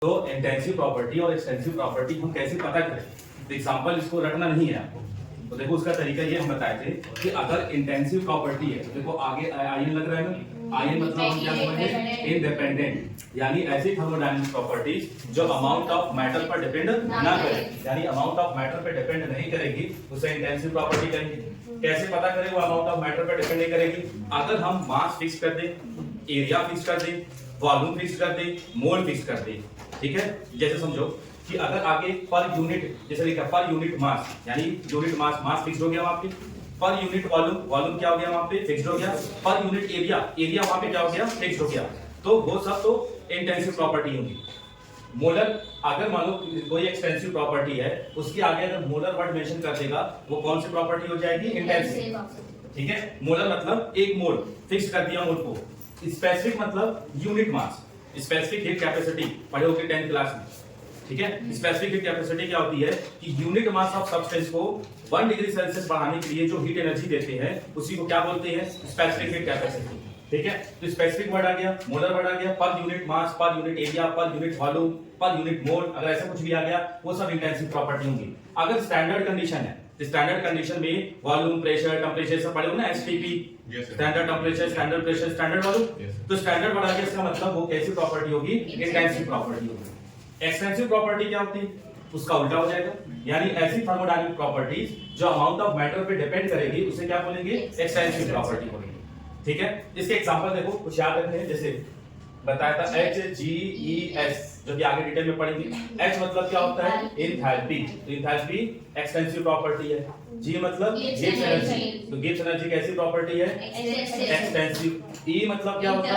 तो intensive property और extensive property हम कैसे पता करें? तो एग्जांपल इसको रखना नहीं है आपको। तो देखो उसका तरीका ये हम बताए थे कि अगर इंटेंसिव प्रॉपर्टी है तो देखो आगे आयन लग रहा है ना, आयन मतलब हम क्या समझे? इंडिपेंडेंट, यानी ऐसी थर्मोडायनामिक प्रॉपर्टीज जो अमाउंट ऑफ मैटर पर डिपेंड ना करे, यानी अमाउंट ऑफ मैटर पर डिपेंड नहीं करेगी, उसे इंटेंसिव प्रॉपर्टी कहेंगे। कैसे पता करें वो अमाउंट ऑफ मैटर पर डिपेंड नहीं करेगी? अगर हम मास फिक्स कर दें, एरिया फिक्स कर दें, वॉल्यूम फिक्स कर दें, मोल फिक्स कर दें, ठीक है। जैसे समझो कि अगर आगे पर यूनिट जैसे लिखा पर यूनिट मास, यानी यूनिट मास फिक्स हो गया वहां पे, पर यूनिट वॉल्यूम क्या हो गया वहां पे? फिक्स हो गया। पर यूनिट एरिया वहां पे क्या हो गया? फिक्स हो गया। तो वो सब तो इंटेंसिव प्रॉपर्टी होगी। मोलर, अगर मान लो कोई एक्सटेंसिव प्रॉपर्टी है, उसके आगे अगर मोलर वर्ड मेंशन कर देगा, वो कौन सी प्रॉपर्टी हो जाएगी? इंटेंसिव, ठीक है। मोलर मतलब एक मोल, फिक्स कर दिया मोल को। स्पेसिफिक मतलब unit mass, specific heat capacity पढ़े होगे 10th क्लास में, ठीक है। स्पेसिफिक हीट कैपेसिटी क्या होती है कि यूनिट मास ऑफ सब्सटेंस को 1 डिग्री सेल्सियस बढ़ाने के लिए जो हीट एनर्जी देते हैं उसी को क्या बोलते हैं? स्पेसिफिक हीट कैपेसिटी, ठीक है। तो स्पेसिफिक वर्ड आ गया, मोलर वर्ड आ गया, per unit mass, per unit area, per unit volume, per unit mole, अगर ऐसा कुछ भी आ गया वो सब इंटेंसिव प्रॉपर्टी होंगी। अगर स्टैंडर्ड कंडीशन है, स्टैंडर्ड कंडीशन में वॉल्यूम, प्रेशर, टेंपरेचर सब पढ़े हो ना, STP, standard temperature, standard pressure, standard volume. तो स्टैंडर्ड बढ़ा के इसका मतलब वो कैसी प्रॉपर्टी होगी? इंटेंसिव प्रॉपर्टी होगी। एक्सटेंसिव प्रॉपर्टी क्या होती है? उसका उल्टा हो जाएगा, यानी ऐसी थर्मोडायनामिक प्रॉपर्टीज जो अमाउंट ऑफ मैटर पे डिपेंड करेगी उसे क्या बोलेंगे? एक्सटेंसिव प्रॉपर्टी बोलेंगे, ठीक है। इसके एग्जांपल देखो, कुछ याद रखने हैं। जैसे बताया था HGES, जो कि आगे डिटेल में पढ़ेंगे। H मतलब क्या होता है? एंथैल्पी, तो एंथैल्पी एक्सटेंसिव प्रॉपर्टी है। G मतलब गिब्स एनर्जी, तो गिब्स एनर्जी कैसी प्रॉपर्टी है? एक्सटेंसिव। E मतलब क्या होता है?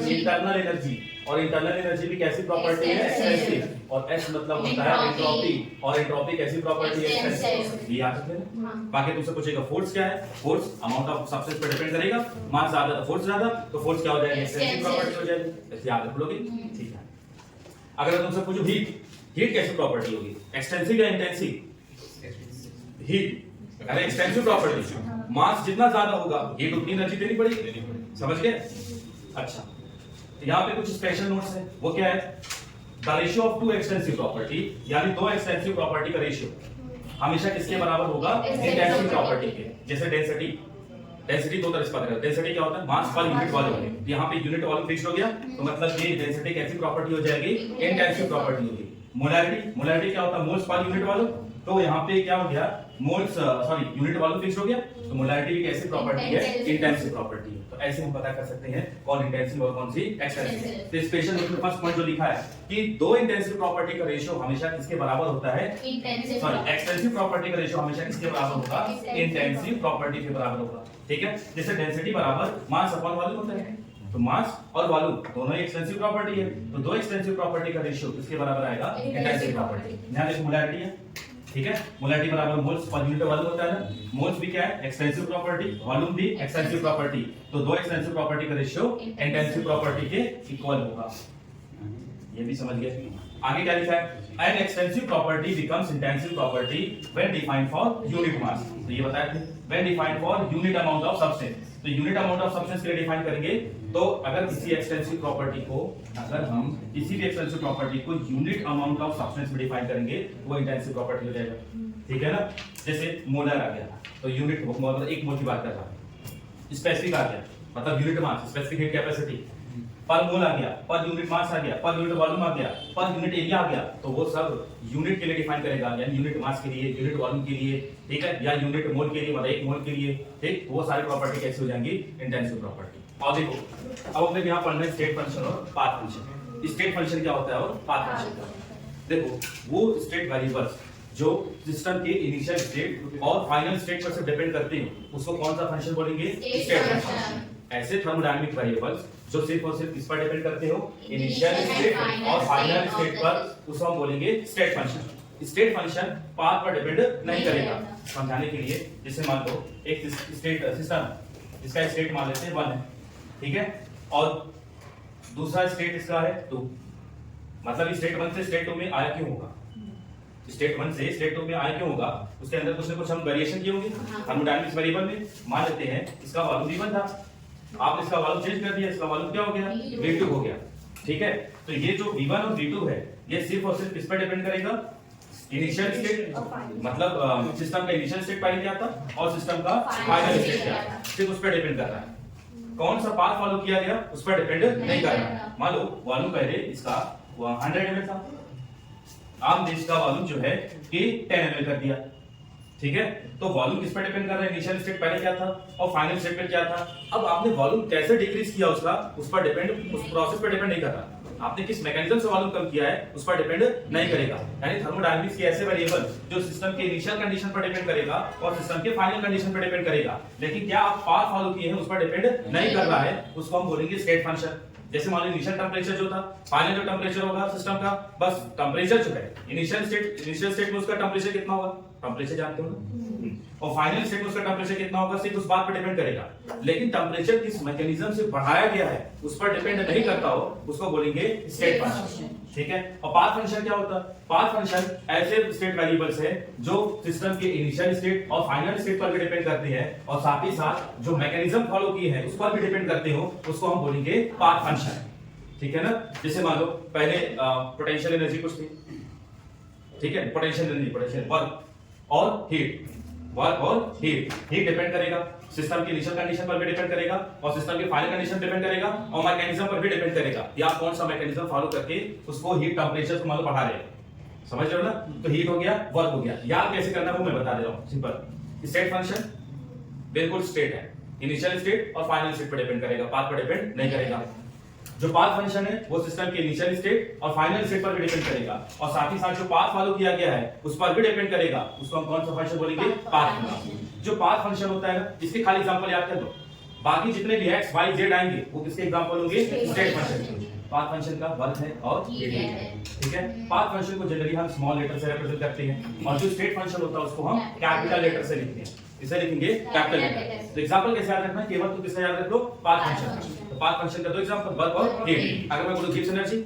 इंटरनल एनर्जी, और इंटरनल एनर्जी भी कैसी प्रॉपर्टी है? एक्सटेंसिव। और S मतलब होता है एंट्रोपी, और एंट्रोपी कैसी प्रॉपर्टी है? एक्सटेंसिव। ये याद रखना। बाकी तुमसे पूछेगा फोर्स क्या है? फोर्स अमाउंट ऑफ सब्सटेंस पर डिपेंड करेगा, मास ज्यादा तो फोर्स ज्यादा, तो फोर्स क्या हो जाएगी? एक्सटेंसिव प्रॉपर्टी हो जाएगी। ऐसे याद रख लोगे, ठीक है। अगर तुमसे पूछो हीट कैसी प्रॉपर्टी होगी? एक्सटेंसिव या इंटेंसिव? हीट अरे एक्सटेंसिव प्रॉपर्टी, मास जितना ज्यादा होगा हीट उतनी एनर्जी देनी पड़ेगी, समझ गए? अच्छा, यहाँ पे कुछ स्पेशल नोट्स है। वो क्या है? The ratio of two extensive property, यानी दो एक्सटेंसिव प्रॉपर्टी का रेशियो हमेशा किसके बराबर होगा? इंटेंसिव प्रॉपर्टी के। जैसे डेंसिटी दो तरह से पता करते हैं। डेंसिटी क्या होता है? मास पर यूनिट वॉल्यूम। यहाँ पे यूनिट वॉल्यूम फिक्स हो गया, तो मतलब ये डेंसिटी कैसी प्रॉपर्टी हो जाएगी? इंटेंसिव प्रॉपर्टी होगी। मोलैरिटी क्या होता है? Moles per unit volume. तो यहाँ पे क्या हो गया? मोल्स यूनिट वॉल्यूम फिक्स हो गया, तो मोलैरिटी भी कैसी प्रॉपर्टी है? इंटेंसिव प्रॉपर्टी है। तो ऐसे हम पता कर सकते हैं कौन इंटेंसिव और कौन सी एक्सटेंसिव। तो स्पेशल नोट में फर्स्ट पॉइंट जो लिखा है कि दो इंटेंसिव प्रॉपर्टी का रेशियो हमेशा किसके बराबर होता है? एक्सटेंसिव प्रॉपर्टी का रेशियो हमेशा किसके बराबर होगा? इंटेंसिव प्रॉपर्टी के बराबर होगा, ठीक है। जैसे डेंसिटी बराबर मास अपॉन वॉल्यूम होता है, तो मास और वॉल्यूम दोनों ही एक्सटेंसिव प्रॉपर्टी है, तो दो एक्सटेंसिव प्रॉपर्टी का रेशियो किसके बराबर आएगा? Intensive property. ध्यान देखो मोलैरिटी है, ठीक है। मोलैरिटी बराबर मोल्स पर यूनिट वॉल्यूम होता है ना। मोल्स भी क्या है? एक्सटेंसिव प्रॉपर्टी, वॉल्यूम भी एक्सटेंसिव प्रॉपर्टी, तो दो एक्सटेंसिव प्रॉपर्टी का रेशियो इंटेंसिव प्रॉपर्टी के इक्वल होगा। ये भी समझ गए। आगे क्या लिखा है? An extensive property becomes intensive property when defined for unit mass। तो ये बताया थे, when defined for unit amount of substance। तो यूनिट अमाउंट ऑफ सब्सटेंस के लिए डिफाइन करेंगे, तो अगर किसी एक्सटेंसिव प्रॉपर्टी को, अगर हम किसी भी एक्सटेंसिव प्रॉपर्टी को यूनिट अमाउंट ऑफ सब्सटेंस में डिफाइन करेंगे, वो इंटेंसिव प्रॉपर्टी हो जाएगा, ठीक है ना। जैसे मोलर आ गया, तो यूनिट मतलब एक मोल की बात कर रहा है। स्पेसिफिक आ गया मतलब unit mass, specific heat capacity. पर मोल आ गया, पर यूनिट मास आ गया, पर यूनिट वॉल्यूम आ गया, पर यूनिट एरिया आ गया, तो वो सब यूनिट के लिए डिफाइन करेगा, यानी यूनिट मास के लिए, यूनिट वॉल्यूम के लिए, ठीक है, या यूनिट मोल के लिए, मतलब एक मोल के लिए, ठीक। वो सारी प्रॉपर्टी कैसी हो जाएंगी? Intensive property. और देखो अब अपने यहाँ पढ़ना है स्टेट फंक्शन और पाथ फंक्शन। स्टेट फंक्शन क्या होता है और पाथ फंक्शन क्या होता है? देखो वो स्टेट वेरिएबल्स जो सिस्टम के इनिशियल स्टेट और फाइनल स्टेट पर से डिपेंड करते हैं, उसको कौन सा फंक्शन बोलेंगे? State function. ऐसे थर्मोडायनामिक वेरिएबल्स जो सिर्फ और सिर्फ किस पर डिपेंड करते हो? इनिशियल स्टेट और फाइनल स्टेट पर, उसको हम बोलेंगे state function. State function path पर डिपेंड नहीं करेगा। समझाने के लिए, जैसे मान लो एक स्टेट सिस्टम जिसका स्टेट मान लेते हैं 1 है, ठीक है, और दूसरा स्टेट इसका है 2, मतलब स्टेट 1 से स्टेट 2 में आया क्यों होगा? स्टेट 1 से स्टेट 2 में आया क्यों होगा? उसके अंदर कुछ ना कुछ हम वेरिएशन किए होंगे थर्मोडायनामिक्स वेरिएबल में। मान लेते हैं इसका वॉल्यूम V1 था, आपने इसका वॉल्यूम चेंज कर दिया, इसका वॉल्यूम क्या हो गया? V2 हो गया, ठीक है। तो ये जो V1 और V2 है ये सिर्फ और सिर्फ किस पर डिपेंड करेगा? इनिशियल स्टेट, मतलब सिस्टम का इनिशियल स्टेट पहले क्या था और सिस्टम का फाइनल स्टेट क्या था, सिर्फ उस पर डिपेंड कर रहा है। कौन सा पाथ फॉलो किया गया उस पर डिपेंड नहीं कर रहा। मान लो वॉल्यूम पहले इसका 100 ml था, आपने इसका वॉल्यूम जो है कि 10 ml कर दिया, ठीक है। तो वॉल्यूम किस पर डिपेंड कर रहा है? इनिशियल स्टेट पहले क्या था और फाइनल स्टेट पे क्या था। अब आपने वॉल्यूम कैसे डिक्रीज किया उसका, उस पर डिपेंड, उस प्रोसेस पर डिपेंड नहीं कर रहा। आपने किस मैकेनिज्म से वॉल्यूम कम किया है उस पर डिपेंड नहीं करेगा। यानी थर्मोडायनामिक्स के ऐसे वेरिएबल जो सिस्टम के इनिशियल कंडीशन पर डिपेंड करेगा और सिस्टम के फाइनल कंडीशन पर डिपेंड करेगा, लेकिन क्या आप पाथ फॉलो किए हैं उस पर डिपेंड नहीं कर रहा है, उसको हम बोलेंगे स्टेट फंक्शन। जैसे मान लो इनिशियल टेंपरेचर जो था, फाइनल जो टेंपरेचर होगा सिस्टम का, बस टेंपरेचर जो है इनिशियल स्टेट में उसका टेंपरेचर कितना होगा, टेंपरेचर जानते हो ना, और फाइनल स्टेट में उसका टेंपरेचर कितना होगा सिर्फ उस बात पर डिपेंड करेगा। लेकिन टेंपरेचर किस मैकेनिज्म से बढ़ाया गया है उस पर डिपेंड नहीं करता हो, उसको बोलेंगे स्टेट फंक्शन, ठीक है। और पाथ फंक्शन क्या होता है? पाथ फंक्शन ऐसे स्टेट वेरिएबल्स है जो सिस्टम के इनिशियल स्टेट और फाइनल स्टेट पर भी डिपेंड करते हैं और साथ ही साथ जो मैकेनिज्म फॉलो किए हैं उस पर भी डिपेंड करते हो, उसको हम बोलेंगे पाथ फंक्शन, ठीक है ना। जैसे मान लो पहले पोटेंशियल एनर्जी कुछ थी, ठीक है, पोटेंशियल एनर्जी, पोटेंशियल वर्क और हीट, वर्क और हीट डिपेंड करेगा सिस्टम की इनिशियल कंडीशन पर भी डिपेंड करेगा और सिस्टम के फाइनल कंडीशन डिपेंड करेगा और मैकेनिज्म पर भी डिपेंड करेगा कि आप कौन सा मैकेनिज्म फॉलो करके उसको हीट टेंपरेचर को मान लो बढ़ा रहे हैं, समझ रहे हो ना। तो हीट हो गया, वर्क हो गया, याद कैसे करना है वो मैं बता दे रहा हूं, सिंपल। स्टेट फंक्शन बिल्कुल स्टेट है, इनिशियल स्टेट और फाइनल स्टेट पर डिपेंड करेगा, पाथ पर डिपेंड नहीं करेगा। जो पाथ फंक्शन है वो सिस्टम के इनिशियल स्टेट और फाइनल स्टेट पर भी डिपेंड करेगा और साथ ही साथ जो पाथ फॉलो किया गया है उस पर भी डिपेंड करेगा, उसको हम कौन सा फंक्शन बोलेंगे? Path function. जो पाथ फंक्शन होता है ना, इसके खाली एग्जांपल याद कर लो, बाकी जितने भी x y z आएंगे वो किसके एग्जांपल होंगे? State function. पाथ फंक्शन का वर्क है और हीट है, ठीक है। पाथ फंक्शन को जनरली हम स्मॉल लेटर से रिप्रेजेंट करते हैं और जो स्टेट फंक्शन होता है उसको हम कैपिटल लेटर से लिखते हैं, इसे लिखेंगे कैपिटल लेटर। तो एग्जांपल कैसे याद रखना है? केवल तो किससे याद रख लो? Path function. तो पाथ फंक्शन का दो एग्जांपल, वर्क और हीट। अगर मैं बोलूं गिब्स एनर्जी,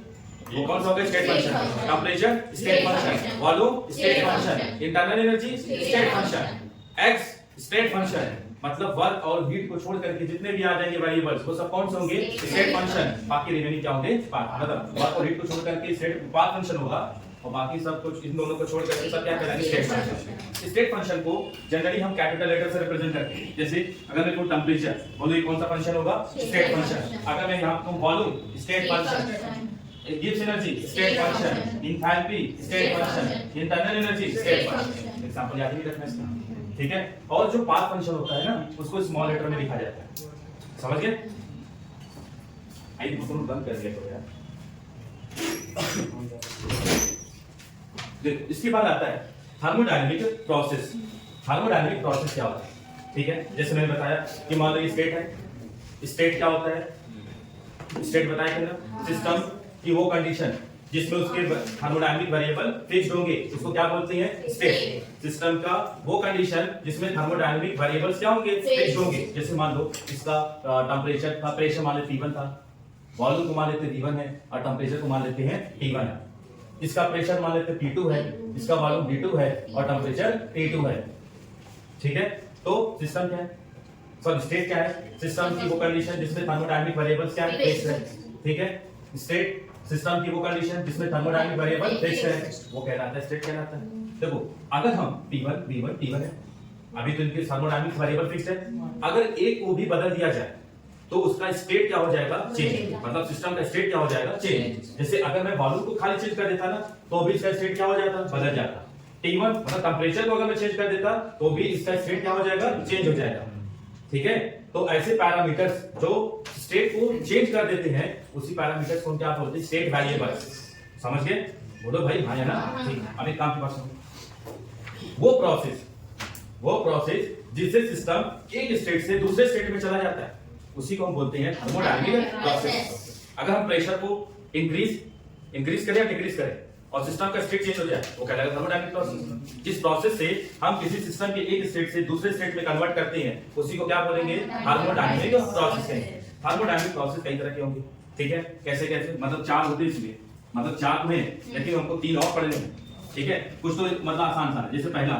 वो कौन सा होगा? State function. Temperature state function, volume state function, internal energy state function, x state function. मतलब वर्क और हीट को छोड़ करके जितने भी आ जाएंगे वेरिएबल्स वो सब कौन से होंगे? State function. बाकी रिमेनिंग क्या होंगे? पाथ। मतलब वर्क और हीट को छोड़ करके स्टेट पाथ फंक्शन होगा और बाकी सब कुछ इन दोनों को छोड़ करके सब क्या कहलाएंगे? State function. स्टेट फंक्शन को जनरली हम कैपिटल लेटर से रिप्रेजेंट करते हैं। जैसे अगर मैं कहूं टेंपरेचर, बोलो ये कौन सा फंक्शन होगा? State function. अगर मैं यहां कहूं volume, state function. Gibbs energy state function, enthalpy state function, internal energy state function. Example याद नहीं रखना इसका, ठीक है। और जो पाथ फंक्शन होता है ना उसको स्मॉल लेटर में लिखा जाता है, समझ गए? आइए इसको बंद कर दिया तो यार। देखो इसके बाद आता है थर्मोडायनामिक प्रोसेस। थर्मोडायनामिक प्रोसेस क्या होता है? ठीक है, जैसे मैंने बताया कि मान लो ये स्टेट है। स्टेट क्या होता है? स्टेट बताया कि ना सिस्टम की वो कंडीशन जिसमें उसके थर्मोडायनामिक वेरिएबल फिक्स्ड होंगे उसको क्या बोलते हैं? स्टेट। सिस्टम का वो कंडीशन जिसमें थर्मोडायनामिक वेरिएबल्स क्या होंगे? फिक्स्ड होंगे। जैसे मान लो इसका टेंपरेचर का, प्रेशर मान लेते T1 था, वॉल्यूम को मान लेते V1 है और टेंपरेचर को मान लेते हैं T1 है। इसका प्रेशर मान लेते P2 है, इसका वॉल्यूम V2 है और टेंपरेचर T2 है, ठीक है। तो सिस्टम क्या है? सॉरी स्टेट क्या है? सिस्टम की वो कंडीशन जिसमें थर्मोडायनामिक वेरिएबल्स क्या है? फिक्स्ड है, ठीक है। स्टेट सिस्टम की वो कंडीशन जिसमें थर्मोडायनामिक वेरिएबल फिक्स्ड है, वो कहलाता है स्टेट कहलाता है। देखो अगर हम P1 V1 T1 है, अभी तो इनके थर्मोडायनामिक वेरिएबल फिक्स्ड है, अगर एक को भी बदल दिया जाए तो उसका स्टेट क्या हो जाएगा? चेंज। मतलब सिस्टम का स्टेट क्या हो जाएगा? चेंज। जैसे अगर मैं वॉल्यूम को खाली चेंज कर देता ना तो भी इसका स्टेट क्या हो जाता? बदल जाता। T1 मतलब टेंपरेचर को अगर मैं चेंज कर देता तो भी इसका स्टेट क्या हो जाएगा? चेंज हो जाएगा, ठीक है। तो ऐसे पैरामीटर्स जो स्टेट को चेंज कर देते हैं उसी पैरामीटर्स को क्या बोलते हैं? State variables. समझ गए? बोलो भाई हाँ या ना? ठीक। अब एक काम की बात सुनो। वो प्रोसेस जिससे सिस्टम एक स्टेट से दूसरे स्टेट में चला जाता है उसी को हम बोलते हैं थर्मोडायनामिक प्रोसेस। अगर हम प्रेशर को इंक्रीज करें या डिक्रीज करें और सिस्टम का स्टेट चेंज हो जाए वो कहलाएगा थर्मोडायनामिक प्रोसेस। जिस प्रोसेस से हम किसी सिस्टम के एक स्टेट से दूसरे स्टेट में कन्वर्ट करते हैं उसी को क्या बोलेंगे? थर्मोडायनामिक प्रोसेस कहेंगे। थर्मोडायनामिक प्रोसेस कई तरह के होंगे, ठीक है। कैसे कैसे? मतलब चार होते इसलिए, मतलब चार में लेकिन हमको तीन और पढ़ने हैं, ठीक है। कुछ तो मतलब आसान सा, जैसे पहला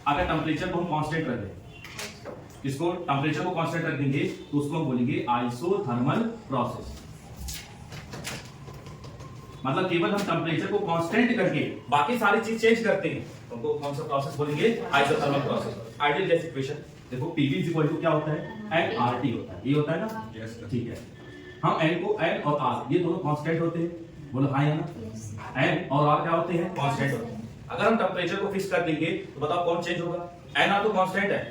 अगर टेंपरेचर को हम कांस्टेंट रख दें, इसको टेंपरेचर को कांस्टेंट रख देंगे तो उसको हम बोलेंगे आइसोथर्मल प्रोसेस। मतलब केवल हम टेम्परेचर को कांस्टेंट करके बाकी सारी चीज चेंज करते हैं, उनको कौन सा प्रोसेस बोलेंगे? Isothermal process. Ideal gas equation देखो, PV क्या होता है? nRT होता है, ये होता है ना? Yes, sir. ठीक है, हम n को n और r ये दोनों कांस्टेंट होते हैं, बोलो हाँ या ना? n और r क्या होते हैं? कांस्टेंट होते हैं। अगर हम टेम्परेचर को फिक्स कर देंगे तो बताओ कौन चेंज होगा? nr तो कांस्टेंट है,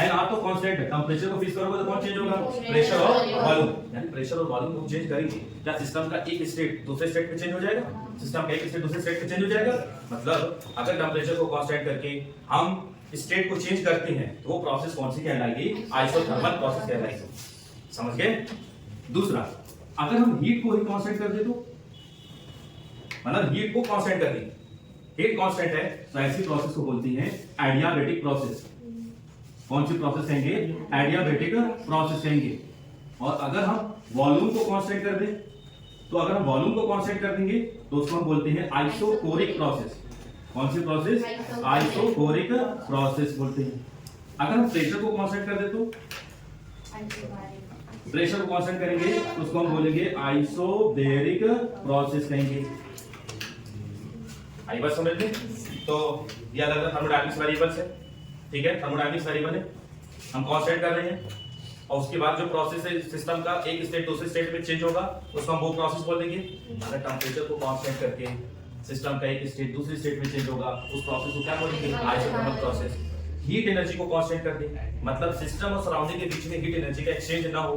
nr तो कांस्टेंट है, टेम्परेचर को फिक्स करोगे तो कौन चेंज होगा? प्रेशर और वॉल्यूम। यानी प्रेशर और वॉल्यूम को चेंज करेंगे, क्या सिस्टम का एक स्टेट दूसरे स्टेट में चेंज हो जाएगा? सिस्टम का एक स्टेट दूसरे स्टेट में चेंज हो जाएगा। मतलब अगर टेम्परेचर को कांस्टेंट करके हम स्टेट को चेंज करते हैं तो वो प्रोसेस कौन सी कहलाएगी? आइसोथर्मल प्रोसेस कहलाएगी। समझ गए? दूसरा, अगर हम हीट को ही कांस्टेंट कर दे तो, मतलब हीट को कांस्टेंट कर दें, हीट कांस्टेंट है तो ऐसी प्रोसेस को बोलती हैं एडियाबेटिक प्रोसेस। कौन सी प्रोसेस कहेंगे? एडियाबेटिक प्रोसेस कहेंगे। और अगर हम वॉल्यूम को कांस्टेंट कर दें तो, अगर हम वॉल्यूम को कांस्टेंट कर देंगे तो उसको हम बोलते हैं आइसोकोरिक प्रोसेस। कौन सी प्रोसेस? आइसोकोरिक प्रोसेस बोलते हैं। अगर हम प्रेशर को कांस्टेंट कर दे तो, प्रेशर को कांस्टेंट करेंगे तो उसको हम बोलेंगे आइसोबेरिक प्रोसेस कहेंगे। आई बात समझ में? तो ये अलग अलग थर्मोडायनामिक्स वेरिएबल्स है, ठीक है? थर्मोडायनामिक्स वेरिएबल है, हम कांस्टेंट कर रहे हैं और उसके बाद जो प्रोसेस है सिस्टम का एक स्टेट दूसरे स्टेट में चेंज होगा उसको हम वो प्रोसेस बोल देंगे। अगर टेम्परेचर को कांस्टेंट करके सिस्टम का एक स्टेट दूसरे स्टेट में चेंज होगा उस प्रोसेस को क्या बोलेंगे? Isothermal process. हीट एनर्जी को कांस्टेंट कर दे, मतलब सिस्टम और सराउंडिंग के बीच में हीट एनर्जी का एक्सचेंज ना हो,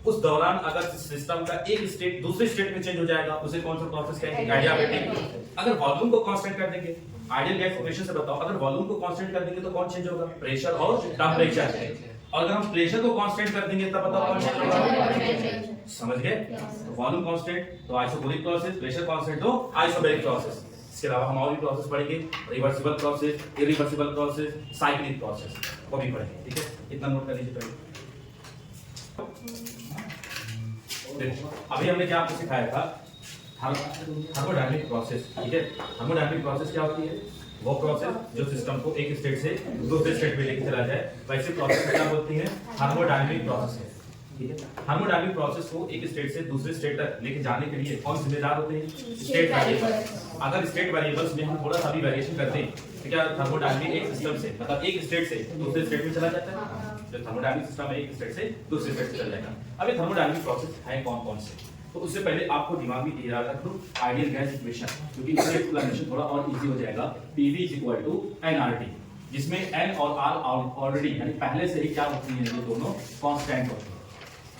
उस दौरान अगर सिस्टम का एक स्टेट दूसरे स्टेट में चेंज हो जाएगा उसे कौन सा प्रोसेस कहेंगे? एडियाबेटिक। अगर वॉल्यूम को कांस्टेंट कर देंगे, आइडियल गैस इक्वेशन से बताओ, अगर वॉल्यूम को कांस्टेंट कर देंगे तो कौन चेंज होगा? प्रेशर और टेम्परेचर। और अगर हम प्रेशर को कांस्टेंट कर देंगे तब बताओ कौन चेंज होगा? समझ गए? वॉल्यूम कांस्टेंट तो आइसोकोरिक प्रोसेस, प्रेशर कांस्टेंट तो आइसोबेरिक प्रोसेस। इसके अलावा हम और भी प्रोसेस पढ़ेंगे, reversible process, irreversible process, cyclic process वो भी पढ़ेंगे, ठीक है? इतना नोट कर लीजिए पहले। देखो अभी हमने क्या आपको सिखाया था? थर्मोडायनामिक प्रोसेस, ठीक है? थर्मोडायनामिक प्रोसेस क्या होती है? वो प्रोसेस जो सिस्टम को एक स्टेट से दूसरे स्टेट में लेके चला जाए, वैसे प्रोसेस को क्या बोलती है? थर्मोडायनामिक प्रोसेस है, ठीक है? थर्मोडायनामिक प्रोसेस को एक स्टेट से दूसरे स्टेट तक लेके जाने के लिए कौन जिम्मेदार होते हैं? State variables. अगर स्टेट वेरिएबल्स में हम थोड़ा सा भी वेरिएशन करते हैं तो क्या थर्मोडायनामिक एक सिस्टम से मतलब एक स्टेट से दूसरे स्टेट में चला जाता है? जो थर्मोडायनामिक सिस्टम है एक स्टेट से दूसरे स्टेट में चला जाएगा। अब ये थर्मोडायनामिक प्रोसेस है कौन कौन से? तो उससे पहले आपको दिमाग में ये याद रख लो आइडियल गैस इक्वेशन, क्योंकि इसका एक्सप्लेनेशन थोड़ा और इजी हो जाएगा। PV nRT, जिसमें n और r ऑलरेडी यानी पहले से ही क्या होती हैं? ये दोनों कांस्टेंट होते हैं,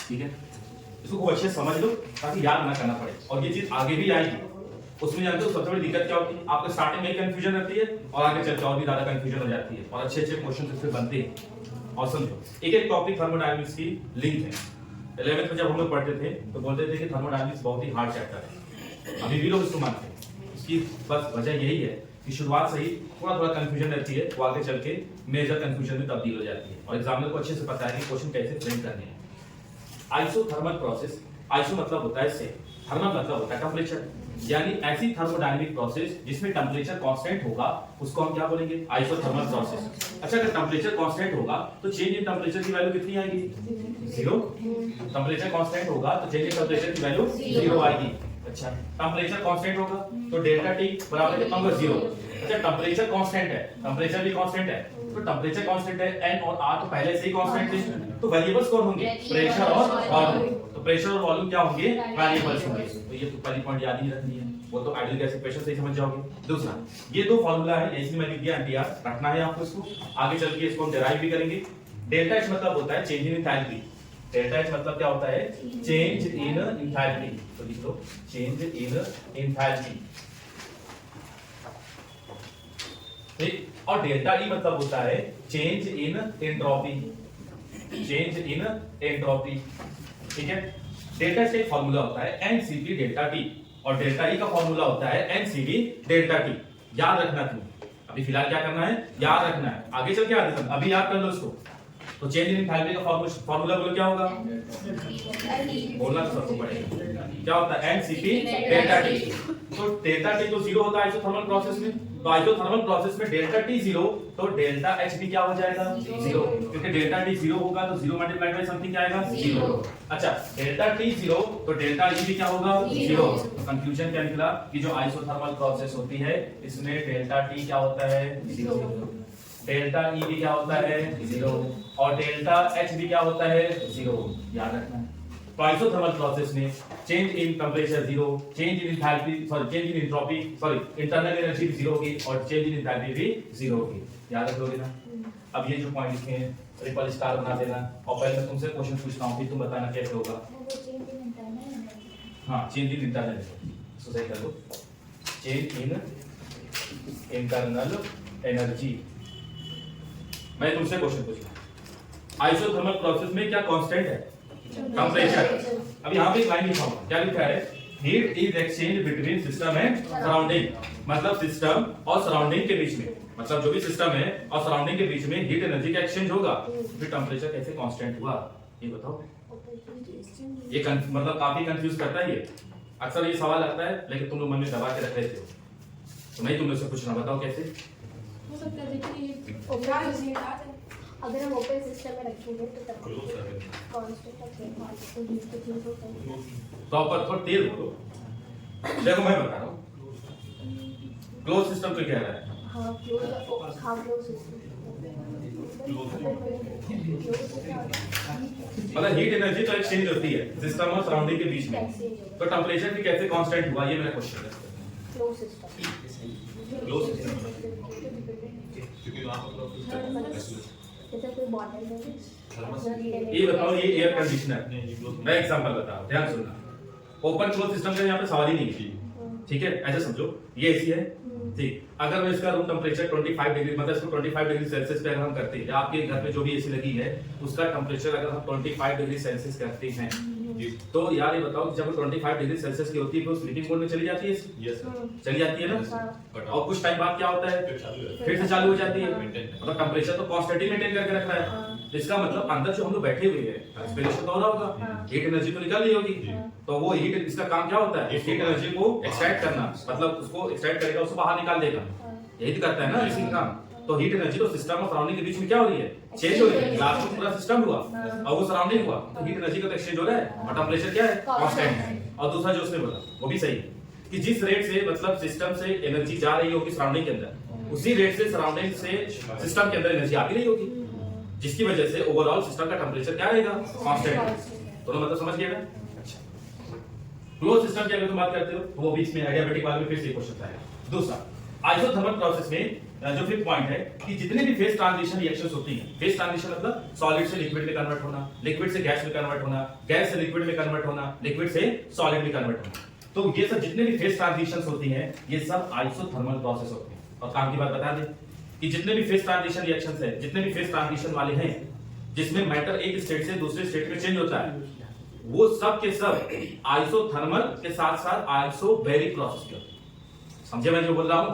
ठीक है? इसको खूब अच्छे से समझ लो ताकि याद ना करना पड़े, और ये चीज आगे भी आएगी। उसमें जानते हो सबसे बड़ी दिक्कत क्या होती है? आपको स्टार्टिंग में कंफ्यूजन रहती है और आगे चलकर और भी ज्यादा कंफ्यूजन हो जाती है और अच्छे अच्छे क्वेश्चन इससे बनते हैं। और समझो एक एक टॉपिक थर्मोडायनामिक्स की लिंक है। 11th में जब हम लोग पढ़ते थे तो बोलते थे कि थर्मोडायनामिक्स बहुत ही हार्ड चैप्टर है, अभी भी लोग इसको मानते हैं। इसकी बस वजह यही है कि शुरुआत से ही थोड़ा थोड़ा कंफ्यूजन रहती है, वो आगे चल के मेजर कंफ्यूजन में तब्दील हो जाती है और एग्जामिनर को अच्छे से पता है कि क्वेश्चन कैसे फ्रेम करने हैं। आइसोथर्मल प्रोसेस, आइसो मतलब होता है से, थर्मल मतलब होता है टेम्परेचर, यानी ऐसी थर्मोडायनामिक प्रोसेस जिसमें टेम्परेचर कांस्टेंट होगा उसको हम क्या बोलेंगे? Isothermal process. अच्छा, अगर टेम्परेचर कांस्टेंट होगा तो चेंज इन टेम्परेचर की वैल्यू कितनी आएगी? 0। टेम्परेचर कांस्टेंट होगा तो चेंज इन टेम्परेचर की वैल्यू 0 आएगी। अच्छा, टेम्परेचर कांस्टेंट होगा तो डेल्टा T बराबर कितना होगा? 0। अच्छा, टेम्परेचर कांस्टेंट है, टेम्परेचर भी कांस्टेंट है, तो टेम्परेचर कांस्टेंट है, n और r तो पहले से ही कांस्टेंट थे, तो वेरिएबल्स कौन होंगे? प्रेशर और वॉल्यूम। तो प्रेशर और वॉल्यूम क्या होंगे? वेरिएबल्स होंगे। तो ये तो पहली पॉइंट याद ही रखनी है, वो तो आइडियल गैस इक्वेशन से ही समझ जाओगे। दूसरा, ये दो फार्मूला है, इसमें मैंने दिया NTR, रखना है आपको इसको, आगे चल के इसको हम डिराइव भी करेंगे। डेल्टा H मतलब होता है change in enthalpy. Delta H मतलब क्या होता है? Change in enthalpy. तो लिख लो चेंज इन एंथैल्पी, ठीक? और डेल्टा E मतलब होता है change in entropy, change in entropy, ठीक है? डेल्टा H का एक फार्मूला होता है NCP डेल्टा T और डेल्टा E का फार्मूला होता है NCD डेल्टा T। याद रखना तुम, अभी फिलहाल क्या करना है? याद रखना है, आगे चल के याद रखना, अभी याद कर लो इसको। तो चेंज इन एंथैल्पी का फार्मूला बोलो क्या होगा, बोलना तो सबको पड़ेगा, क्या होता है एनसीपी डेल्टा टी। तो डेल्टा टी तो जीरो होता है आइसोथर्मल प्रोसेस में, तो आइसोथर्मल प्रोसेस में डेल्टा टी जीरो तो डेल्टा एच भी क्या हो जाएगा जीरो, क्योंकि डेल्टा टी जीरो होगा तो जीरो मल्टीप्लाइड बाय समथिंग क्या आएगा जीरो। अच्छा डेल्टा टी जीरो तो डेल्टा ई भी क्या होगा जीरो। तो कंफ्यूजन क्या निकला कि जो आइसोथर्मल प्रोसेस होती है इसमें डेल्टा टी क्या होता है जीरो, डेल्टा ई भी क्या होता है जीरो और डेल्टा एच भी क्या होता है जीरो, याद रखना है। तो आइसोथर्मल प्रोसेस में change in temperature zero, change in enthalpy sorry change in entropy sorry internal energy भी जीरो होगी और चेंज इन एंथैल्पी भी जीरो होगी, याद रख लोगे ना। अब ये जो पॉइंट लिखे हैं ट्रिपल स्टार बना देना और पहले मैं तुमसे क्वेश्चन पूछता हूं फिर तुम बताना कैसे होगा। हाँ चेंज इन इंटरनल एनर्जी, सो सही कर लो, चेंज इन इंटरनल एनर्जी। मैं तुमसे क्वेश्चन पूछूंगा आइसोथर्मल प्रोसेस में क्या कांस्टेंट है टेंपरेचर। अब यहाँ पे एक लाइन लिखा हुआ क्या लिखा है, heat is exchange between system and surrounding, मतलब सिस्टम और सराउंडिंग के बीच में, मतलब जो भी सिस्टम है और सराउंडिंग के बीच में हीट एनर्जी का एक्सचेंज होगा, फिर टेंपरेचर कैसे कांस्टेंट हुआ ये बताओ। ये मतलब काफी कंफ्यूज करता है ये, अक्सर ये सवाल आता है लेकिन तुम लोग मन में दबा के रख लेते हो, तो नहीं तुम लोग से पूछना बताओ कैसे हो सकता है कि अगर हम ओपन सिस्टम में रखेंगे तो तब कांस्टेंट रखेंगे तो हीट के चेंज होता है। तो ऊपर थोड़ा तेज बोलो, देखो मैं बता रहा हूँ क्लोज सिस्टम तो कह रहा है, हां क्लोज सिस्टम मतलब हीट एनर्जी तो एक्सचेंज होती है सिस्टम और सराउंडिंग के बीच में, तो टेंपरेचर भी कैसे कांस्टेंट हुआ ये मेरा क्वेश्चन है। क्लोज सिस्टम क्लोज सिस्टम क्योंकि वहां पर जैसे कोई बॉटल है ये बताओ ये एयर कंडीशनर, मैं एग्जांपल बता रहा हूं ध्यान सुनना, ओपन क्लोज सिस्टम का यहाँ पे सवाल ही नहीं है, ठीक है ऐसे समझो ये एसी है ठीक, अगर मैं इसका रूम टेंपरेचर 25 डिग्री मतलब इसको 25 डिग्री सेल्सियस पे अगर हम करते हैं, आपके घर पे जो भी एसी लगी है उसका टेंपरेचर अगर हम 25 डिग्री सेल्सियस करते हैं तो यार ये बताओ जब 25 डिग्री सेल्सियस की होती है तो स्लीपिंग मोड में चली जाती है, यस सर चली जाती है ना, और कुछ टाइम बाद क्या होता है फिर से चालू हो जाती है, मतलब टेंपरेचर तो कांस्टेंट ही मेंटेन करके रखना है। इसका मतलब अंदर जो हम लोग बैठे हुए हैं रेस्पिरेशन तो हो रहा होगा, हीट एनर्जी तो निकल रही होगी, तो वो हीट इसका काम क्या होता है हीट एनर्जी को एक्सट्रैक्ट करना, मतलब उसको एक्सट्रैक्ट करेगा उसको बाहर निकाल देगा, यही तो करता है ना इसी काम। तो हीट एनर्जी तो सिस्टम और सराउंडिंग के बीच में क्या हो रही है चेंज हो रही है, ग्लास में पूरा सिस्टम हुआ और वो सराउंडिंग हुआ तो हीट एनर्जी का तो एक्सचेंज हो रहा है और टेंपरेचर क्या है कांस्टेंट है। और दूसरा जो उसने बोला वो भी सही है कि जिस रेट से मतलब सिस्टम से एनर्जी जा रही होगी सराउंडिंग के अंदर उसी रेट से सराउंडिंग से सिस्टम के अंदर एनर्जी आ भी रही होगी, जिसकी वजह से ओवरऑल सिस्टम का टेंपरेचर क्या रहेगा कांस्टेंट। तो मतलब समझ गए ना। क्लोज सिस्टम की अगर तुम बात करते हो तो वो बीच में एडियाबैटिक वाले में फिर से क्वेश्चन आएगा। दूसरा आइसोथर्मल प्रोसेस में जो फिफ्थ पॉइंट है कि जितने भी फेज ट्रांजिशन रिएक्शंस होती हैं, फेज ट्रांजिशन मतलब सॉलिड से लिक्विड में कन्वर्ट होना, लिक्विड से गैस में कन्वर्ट होना, गैस से लिक्विड में कन्वर्ट होना, लिक्विड से सॉलिड में कन्वर्ट होना, तो ये सब जितने भी फेज ट्रांजिशंस होती हैं ये सब आइसोथर्मल प्रोसेस होते हैं। और काम की बात बता दें कि जितने भी फेज ट्रांजिशन रिएक्शंस है, जितने भी फेज ट्रांजिशन वाले हैं जिसमें मैटर एक स्टेट से दूसरे स्टेट में चेंज होता है, वो सब के सब आइसोथर्मल के साथ साथ आइसोबैरिक प्रोसेस के। समझे मैं जो बोल रहा हूं,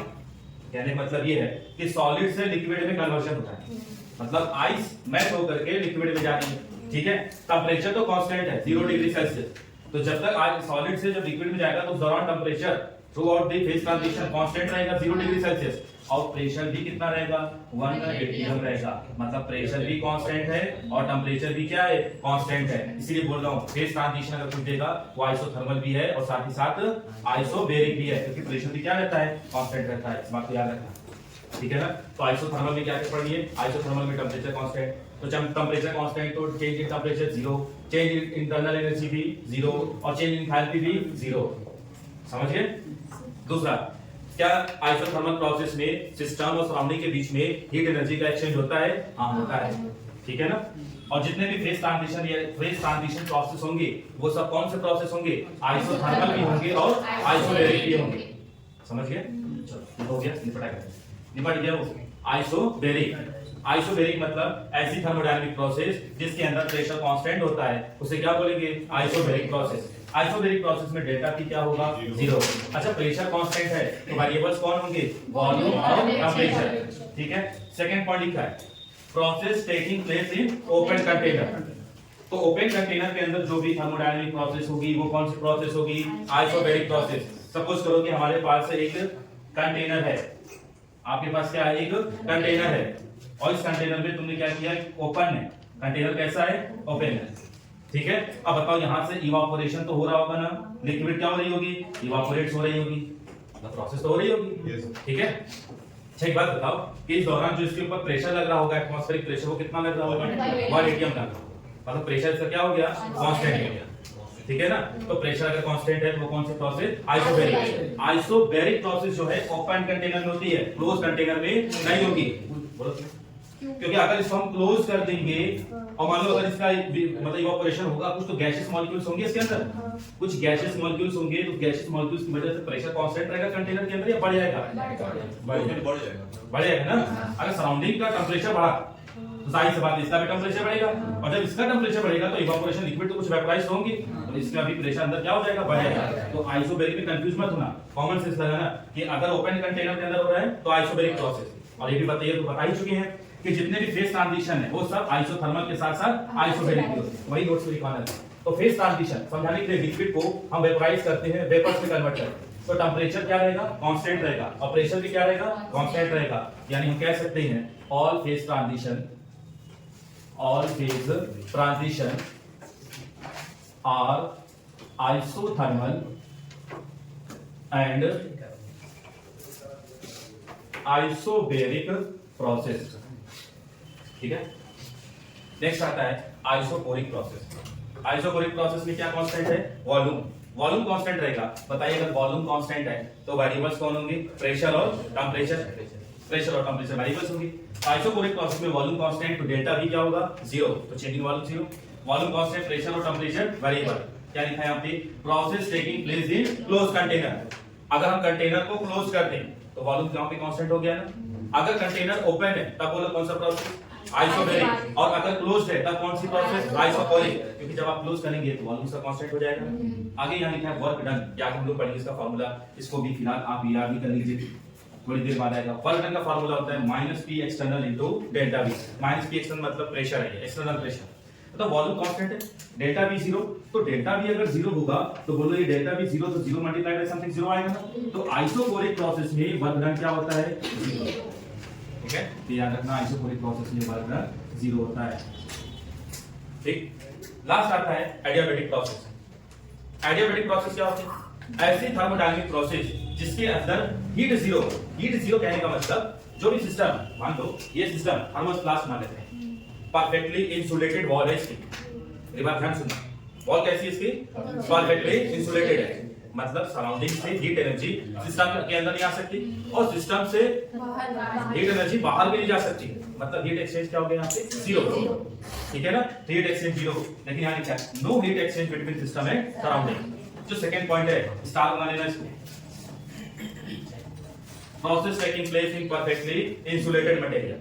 कहने का मतलब ये है कि सॉलिड से लिक्विड में कन्वर्जन होता है, मतलब आइस मेल्ट होकर के लिक्विड में जा रही है, ठीक है। टेंपरेचर तो कांस्टेंट है 0 डिग्री सेल्सियस, तो जब तक आज सॉलिड से जब लिक्विड में जाएगा तो उस दौरान temperature through out the phase transition constant रहेगा 0 डिग्री सेल्सियस, और प्रेशर भी कितना रहेगा 1 atm रहेगा, मतलब प्रेशर भी कांस्टेंट है और टेंपरेचर भी क्या है कांस्टेंट है। इसीलिए बोल रहा हूं फेज ट्रांजिशन अगर कुछ देगा वो आइसोथर्मल भी है और साथ ही साथ आइसोबैरिक भी है, क्योंकि प्रेशर भी क्या रहता है कांस्टेंट रहता है, इस बात को याद रखना, ठीक है ना। तो आइसोथर्मल में क्या पढ़िए, आइसोथर्मल में टेंपरेचर कांस्टेंट, तो जब टेंपरेचर कांस्टेंट तो change in temperature 0, change in internal energy भी 0 और चेंज इन एंथैल्पी भी 0, समझ गए। दूसरा क्या आइसोथर्मल प्रोसेस में सिस्टम और सराउंडिंग के बीच में हीट एनर्जी का एक्सचेंज होता है, हाँ होता है, ठीक है ना। और जितने भी फेज ट्रांजिशन प्रोसेस होंगे वो सब कौन से प्रोसेस होंगे, आइसोथर्मल भी होंगे और आइसोबैरिक भी होंगे, समझ गए। चलो हो गया, निपट गया वो आइसोबैरिक मतलब ऐसी थर्मोडायनामिक प्रोसेस जिसके अंदर प्रेशर कांस्टेंट होता है उसे क्या बोलेंगे आइसोबैरिक प्रोसेस। आइसोबैरिक प्रोसेस में डेल्टा T क्या होगा 0। अच्छा प्रेशर कांस्टेंट है तो वेरिएबल्स कौन होंगे वॉल्यूम और टेंपरेचर, ठीक है। सेकंड पॉइंट लिखा है process taking place in open container. तो ओपन कंटेनर के अंदर जो भी थर्मोडायनामिक प्रोसेस होगी वो कौन सी प्रोसेस होगी? Isobaric process. सपोज करो कि हमारे पास एक कंटेनर है, आपके पास क्या है? एक कंटेनर है, और इस कंटेनर में तुमने क्या किया? ओपन है। कंटेनर कैसा है? ओपन है, ठीक है। अब बताओ यहाँ से इवापोरेशन तो हो रहा होगा ना, लिक्विड क्या हो रही होगी? इवापोरेट हो रही होगी, प्रोसेस तो हो रही होगी, ठीक है। अच्छा एक बात बताओ कि इस दौरान जो इसके ऊपर प्रेशर लग रहा होगा, एटमॉस्फेरिक प्रेशर, वो कितना लग रहा होगा? 1 atm लग रहा होगा। मतलब प्रेशर इसका क्या हो गया? कांस्टेंट हो गया, ठीक है ना। तो प्रेशर अगर कांस्टेंट है तो वो कौन सी प्रोसेस? आइसोबैरिक। आइसोबैरिक प्रोसेस जो है ओपन कंटेनर में होती है, क्लोज कंटेनर में नहीं होगी। क्योंकि अगर इसको हम क्लोज कर देंगे और मान लो अगर इसका मतलब इवापोरेशन होगा, कुछ तो गैसियस मॉलिक्यूल्स होंगे इसके अंदर, कुछ गैसियस मॉलिक्यूल्स होंगे, तो गैसियस मॉलिक्यूल्स की वजह से प्रेशर कांस्टेंट रहेगा कंटेनर के अंदर या बढ़ जाएगा? बढ़ जाएगा ना। अगर सराउंडिंग का टेंपरेचर बढ़ा तो जाहिर सी बात है इसका भी टेंपरेचर बढ़ेगा, और जब इसका टेंपरेचर बढ़ेगा तो इवापोरेशन लिक्विड तो कुछ वेपराइज होंगे, तो इसका भी प्रेशर अंदर क्या हो जाएगा? बढ़ जाएगा। तो आइसोबैरिक में कंफ्यूज मत होना, कॉमन सेंस लगाना कि अगर ओपन कंटेनर के अंदर हो रहा है तो आइसोबैरिक प्रोसेस। और ये भी बताइए, तो बता ही चुके हैं कि जितने भी फेज ट्रांजिशन है वो सब आइसोथर्मल के साथ साथ आइसोबैरिक भी होते हैं, वही नोट्स में लिखवाना है। तो फेज ट्रांजिशन समझाने के लिए लिक्विड को हम वेपराइज करते हैं, वेपर्स में कन्वर्ट करते हैं, तो टेंपरेचर क्या रहेगा? कांस्टेंट रहेगा, और प्रेशर भी क्या रहेगा? कांस्टेंट रहेगा। यानी हम कह सकते हैं all phase transition are isothermal and isobaric process, ठीक है। नेक्स्ट आता है आइसोकोरिक प्रोसेस। आइसोकोरिक प्रोसेस में क्या कांस्टेंट है? वॉल्यूम कांस्टेंट रहेगा। बताइए अगर वॉल्यूम कांस्टेंट है तो वेरिएबल्स कौन होंगे? प्रेशर और टेंपरेचर। प्रेशर और टेंपरेचर वेरिएबल्स होंगे। आइसोकोरिक प्रोसेस में वॉल्यूम कांस्टेंट तो डेल्टा भी क्या होगा? 0, तो change in volume 0। Volume constant, pressure और टेंपरेचर वेरिएबल। क्या लिखा है यहाँ पे? Process taking place in close container. अगर हम कंटेनर को क्लोज कर दें तो वॉल्यूम यहाँ पे कांस्टेंट हो गया ना। अगर कंटेनर ओपन है तब बोलो कौन सा प्रोसेस? आइसोबैरिक। और अगर क्लोज्ड है तब कौन सी प्रोसेस? आइसोकोरिक। क्योंकि जब आप क्लोज करेंगे तो वॉल्यूम का कांस्टेंट हो जाएगा। आगे यहाँ लिखा है वर्क डन, क्या हम लोग पढ़ेंगे इसका फार्मूला, इसको भी फिलहाल आप याद भी कर लीजिए, थोड़ी देर बाद आएगा। वर्क डन का फार्मूला होता है -P external into delta V। -P external मतलब प्रेशर है, एक्सटर्नल प्रेशर। तो वॉल्यूम कांस्टेंट है, डेल्टा V 0, तो डेल्टा V अगर 0 होगा तो बोलो ये डेल्टा V 0, तो 0 मल्टीप्लाइड बाय समथिंग 0 आएगा ना। तो आइसोकोरिक प्रोसेस में वर्क डन क्या होता है? 0। ठीक है, तो याद रखना आइसोकोरिक प्रोसेस में वर्क डन 0 होता है। ठीक, लास्ट आता है एडियाबैटिक प्रोसेस। एडियाबैटिक प्रोसेस क्या होती है? ऐसी थर्मोडायनामिक प्रोसेस जिसके अंदर हीट जीरो कहने का मतलब जो भी सिस्टम, मान लो ये सिस्टम थर्मल फ्लास्क मान लेते हैं, परफेक्टली इंसुलेटेड वॉल है इसकी। मेरी बात ध्यान सुनना, वॉल कैसी है इसकी? परफेक्टली इंसुलेटेड है, मतलब सराउंडिंग से हीट एनर्जी सिस्टम के अंदर नहीं आ सकती और सिस्टम से हीट एनर्जी बाहर भी नहीं जा सकती, मतलब हीट एक्सचेंज क्या हो गया यहाँ पे? 0। ठीक है ना, हीट एक्सचेंज 0। लेकिन यहाँ लिखा है no heat exchange between system and surrounding. जो सेकंड पॉइंट है, स्टार बना लेना इसको। Process taking place in perfectly insulated material.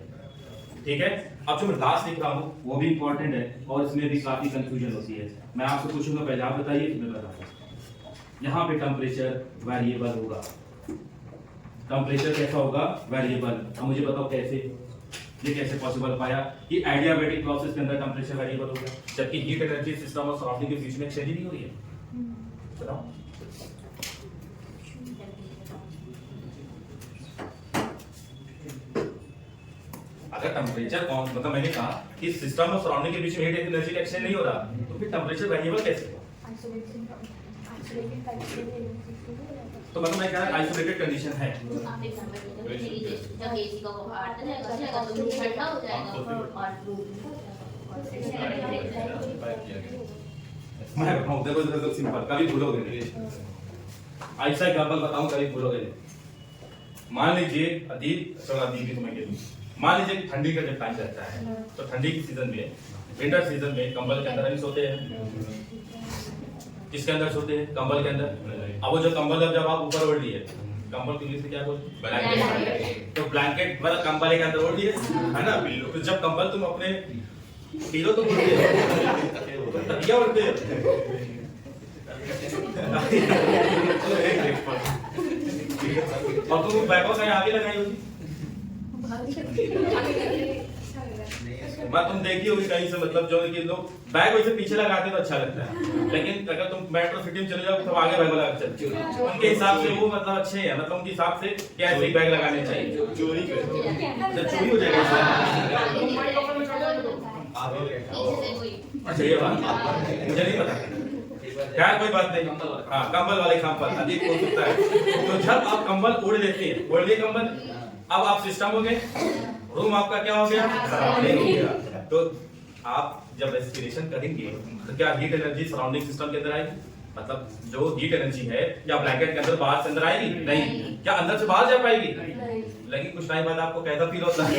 ठीक है, अब जो मैं लास्ट लिख रहा हूँ वो भी इंपॉर्टेंट है और इसमें भी काफी कंफ्यूजन होती है। मैं आपसे पूछूंगा, पहले आप बताइए फिर मैं बताऊंगा। यहाँ पे टेम्परेचर वेरिएबल होगा, टेम्परेचर कैसा होगा? वेरिएबल। अब मुझे बताओ कैसे, ये कैसे पॉसिबल पाया कि एडियाबैटिक प्रोसेस के अंदर टेम्परेचर वेरिएबल हो गया, जबकि हीट एनर्जी सिस्टम और सराउंडिंग के बीच में एक्सचेंज नहीं हो रही है? बताओ। अगर टेम्परेचर कौन, मतलब मैंने कहा कि सिस्टम और सराउंडिंग के बीच में हीट एनर्जी का एक्सचेंज नहीं हो रहा, तो फिर टेम्परेचर वेरिएबल कैसे हुआ? तो मतलब मैं क्या, आइसोलेटेड कंडीशन है। आप एग्जांपल दीजिए, जब एसी का बाहर जाएगा तो ठंडा हो जाएगा और मैं बताऊं, देखो जरा सिंपल, कभी भूलोगे नहीं। ऐसा एग्जांपल बताऊं, कभी भूलोगे नहीं। मान लीजिए अदीब, चलो अदीब भी तुम्हें कह दूं, मान लीजिए कि ठंडी का जब टाइम रहता है तो ठंडी की सीजन में, विंटर सीजन में कंबल के अंदर नहीं सोते हैं। किसके अंदर सोते हैं? कंबल के अंदर। अब वो जो कंबल जब आप ऊपर ओढ़ लिए, कंबल के इंग्लिश में क्या बोलते हैं? ब्लैंकेट। तो ब्लैंकेट मतलब कंबल के अंदर ओढ़ लिए, है ना? तो जब कंबल तुम अपने पिलो तो बोलते हो, क्या बोलते हो? और तुम बैको कहीं आगे लगाई होगी, अच्छा लग रहा है। मैं तुम देखी होगी कहीं से, मतलब जो कि लोग बैग वैसे पीछे लगाते हैं तो अच्छा लगता है, लेकिन अगर तुम मेट्रो सिटी में चले जाओ तो आगे बैग लगा के चलते हो। उनके हिसाब से वो मतलब अच्छे हैं, मतलब उनके हिसाब से क्या ऐसे बैग लगाने चाहिए। चोरी करते अच्छा, चोरी हो जाएगा अच्छा ये बात मुझे नहीं पता, खैर कोई बात नहीं। हाँ, कंबल वाले कंबल अधिक हो सकता है। तो जब आप कंबल ओढ़ लेते हैं, ओढ़ लिए कंबल, अब आप सिस्टम हो गए, रूम आपका क्या हो गया, सराउंडिंग हो गया। तो आप जब रेस्पिरेशन करेंगे तो क्या हीट एनर्जी सराउंडिंग सिस्टम के अंदर आएगी? मतलब जो हीट एनर्जी है क्या ब्लैंकेट के अंदर बाहर से अंदर आएगी? नहीं। क्या अंदर से बाहर जा पाएगी? लेकिन कुछ टाइम बाद आपको कैसा फील होता है?